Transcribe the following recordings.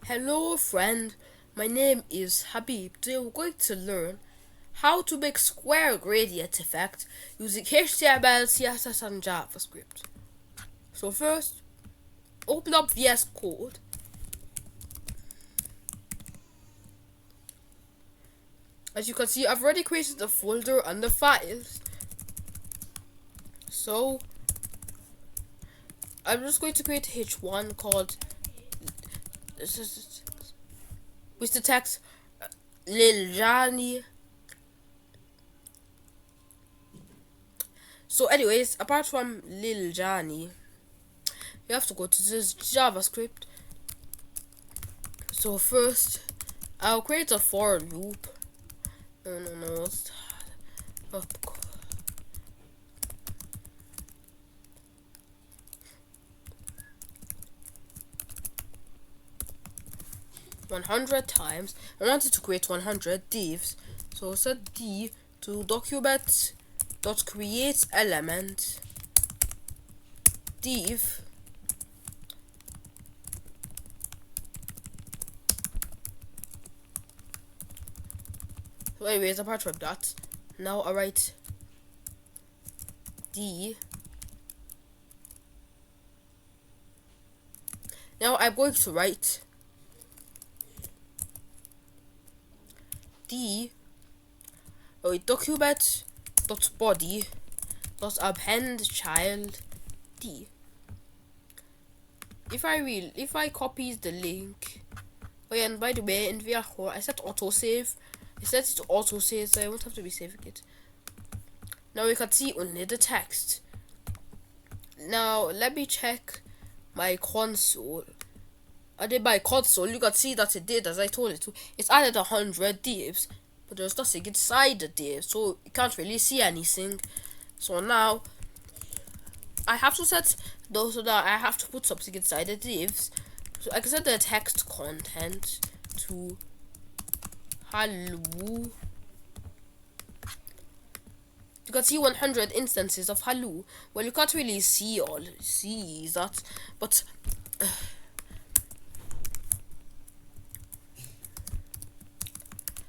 Hello friend, my name is Habib. Today we're going to learn how to make square gradient effect using HTML, CSS and JavaScript. So first, open up VS Code. As you can see, I've already created a folder under files. So I'm just going to create H1 called with the text Lil Johnny. So anyways, apart from Lil Johnny, you have to go to this JavaScript. So first, I'll create a for loop. No. Oh, 100 times. I wanted to create 100 divs. So set d to document dot create element div so anyways, apart from that, now I write d. Now I'm going to write document dot body dot append child d. If I copy the link, oh yeah, and by the way, in VS I set autosave. I set it to autosave, so I won't have to be saving it. Now we can see only the text. Now let me check my console. I did my console. You can see that it did as I told it to. It's added 100 divs, but there's nothing inside the div, so you can't really see anything. So now I have to set those, so that I have to put something inside the divs. So I can set the text content to hello. You can see 100 instances of hello. Well, you can't really see that, but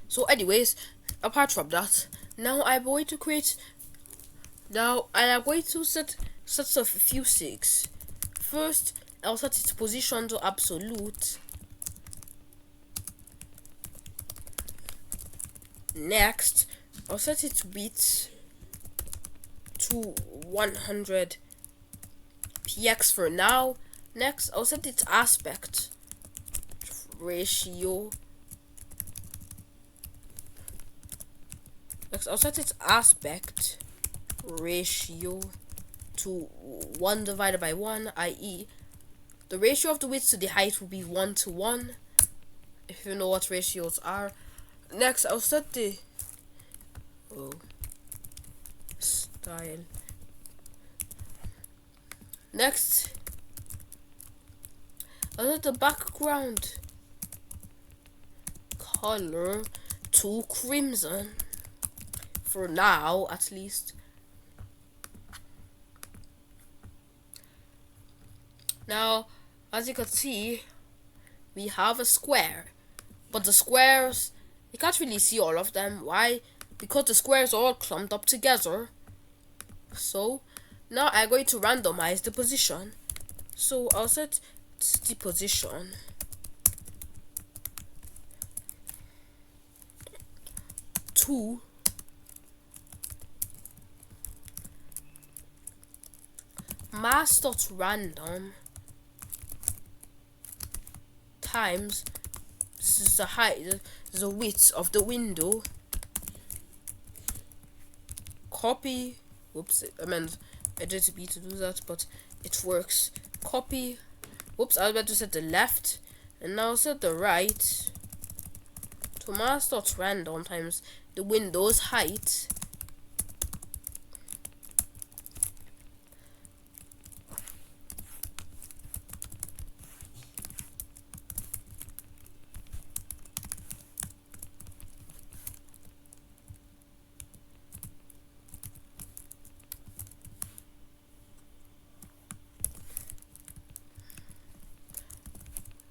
so anyways, apart from that, now I'm going to create. Now I am going to set a few things. First, I'll set its position to absolute. Next, I'll set its width to 100 px for now. Next, I'll set its aspect ratio. Next, I'll set its aspect ratio to 1 divided by 1, i.e. the ratio of the width to the height will be 1 to 1, if you know what ratios are. Next, I'll set the style. Next, I'll set the background color to crimson. For now, at least. Now, as you can see, we have a square. But the squares, you can't really see all of them. Why? Because the squares are all clumped up together. So, now I'm going to randomize the position. So, I'll set the position to mass.random times, this is the height, the width of the window, copy, whoops, I meant I did B to do that, but it works. Copy, whoops, I was about to set the left, and now set the right to mass.random times the window's height.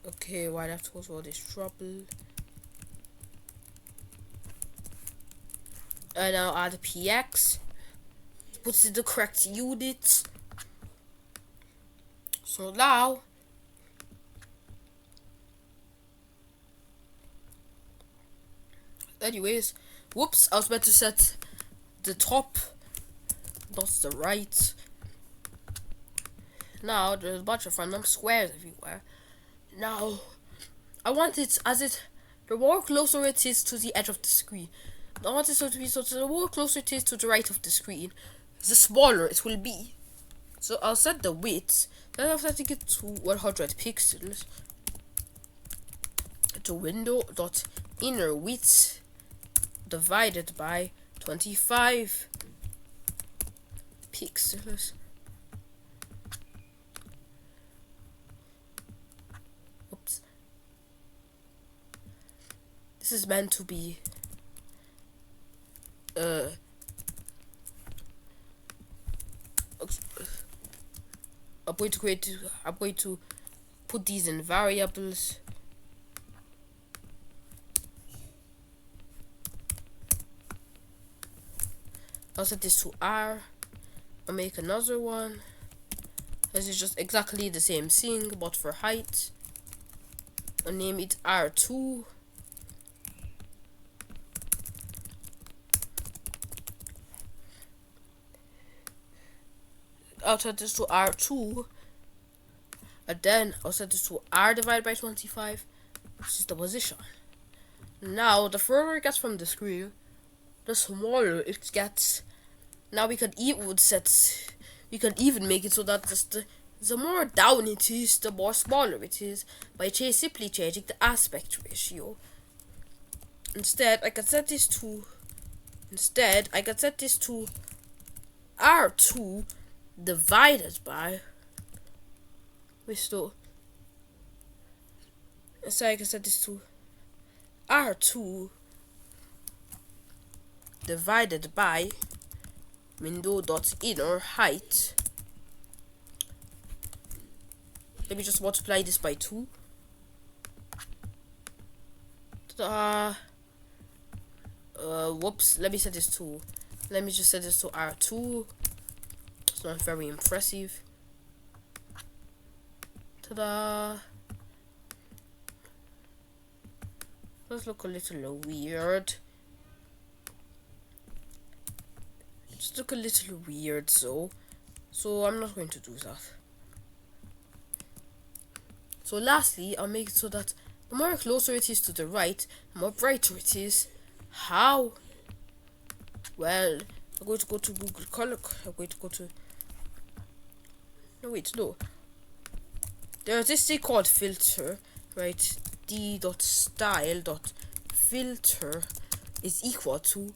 Okay, why that was all this trouble. And now add px, puts in the correct units. So now anyways, whoops, I was meant to set the top, not the right. Now there's a bunch of random squares everywhere. Now I want it as it, the more closer it is to the edge of the screen. I want it to be so the more closer it is to the right of the screen, the smaller it will be. So I'll set the width. Then I'll set it to 100 pixels. To window dot inner width divided by 25 pixels. Oops. This is meant to be I'm going to put these in variables. I'll set this to R. I'll make another one. This is just exactly the same thing, but for height. I'll name it R2. I'll set this to R2. And then I'll set this to R divided by 25, which is the position. Now, the further it gets from the screen, the smaller it gets. Now we can even make it so that the more down it is, the more smaller it is, by simply changing the aspect ratio. Instead, I can set this to R2 divided by so I can set this to R2 divided by window dot inner height. Let me just multiply this by 2. Whoops, let me just set this to R2. It's not very impressive. Ta-da! Does look a little weird. Just look a little weird, so I'm not going to do that. So lastly, I'll make it so that the more closer it is to the right, the more brighter it is. How? Well, I'm going to go to Google Color. I'm going to go to. No, wait, no. There's this thing called filter, right? d.style.filter is equal to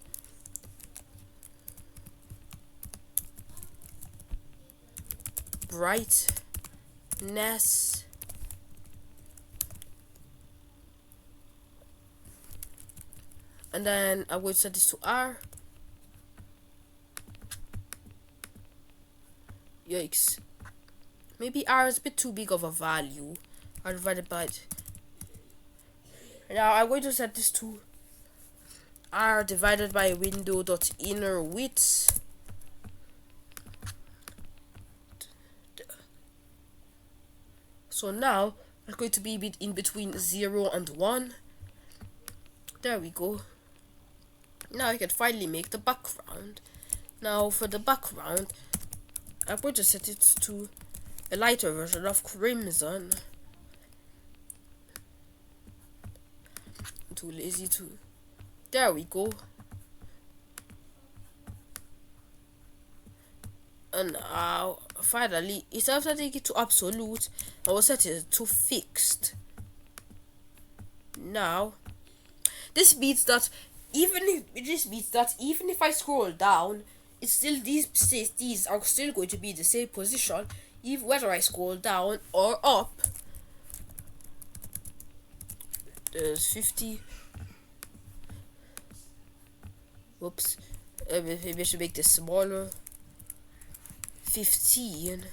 brightness and then I will set this to R. Yikes. Maybe R is a bit too big of a value. I'll divide it by it. Now I'm going to set this to R divided by window dot inner width. So now it's going to be in between 0 and 1. There we go. Now I can finally make the background. Now for the background, I'm going to set it to a lighter version of crimson. I'm too lazy to. There we go. And now finally, instead of setting it to absolute, I will set it to fixed. Now this means that even if I scroll down, it's still these are still going to be the same position, even whether I scroll down or up. There's 50. Whoops. Maybe I should make this smaller. 15.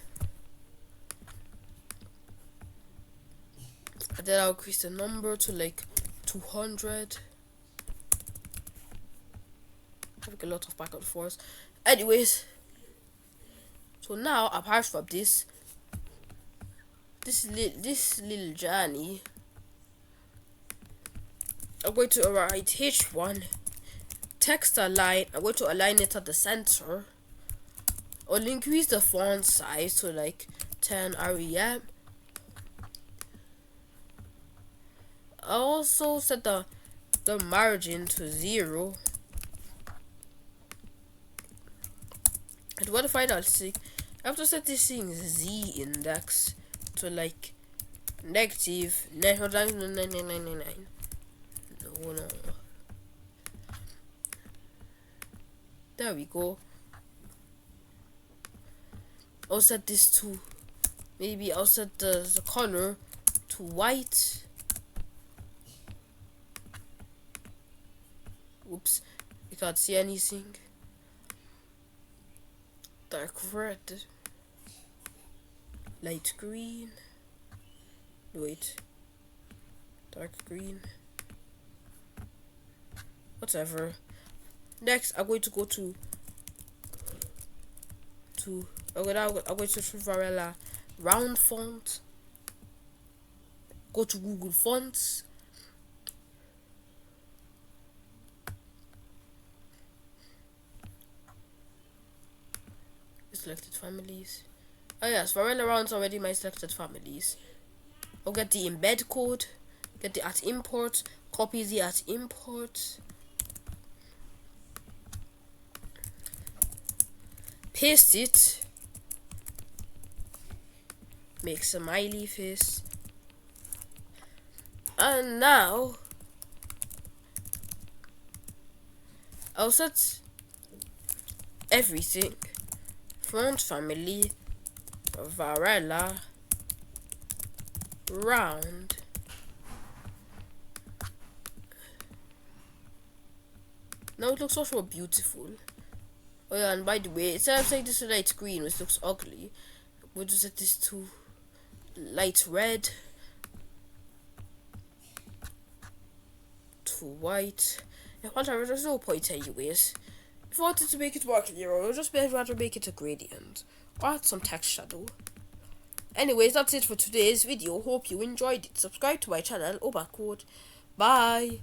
And then I'll increase the number to like 200. Having a lot of back and forth. Anyways, so now apart from this little journey, I'm going to write H1 text align. I'm going to align it at the center. I'll increase the font size to like 10 rem. I also set the margin to 0. And what if I don't see? I have to set this thing z index to like negative 999. No. There we go. I'll set this to, maybe I'll set the color to white. Oops, you can't see anything. Dark red, light green, wait, dark green, whatever. Next, I'm going to go to I'm going to Varela round font. Go to Google Fonts. Selected families. Oh yes, Varela round's already my selected families. I'll get the embed code, get the at import, copy the at import, paste it, make smiley face, and now I'll set everything. Font family, Varela round. Now it looks also beautiful. Oh yeah, and by the way, instead of saying this to light green, which looks ugly, we'll just set this to light red, to white. Yeah, whatever, there's no point anyways. If I wanted to make it more clear, I'll just rather make it a gradient or add some text shadow. Anyways, that's it for today's video. Hope you enjoyed it. Subscribe to my channel, ObaCode. Bye.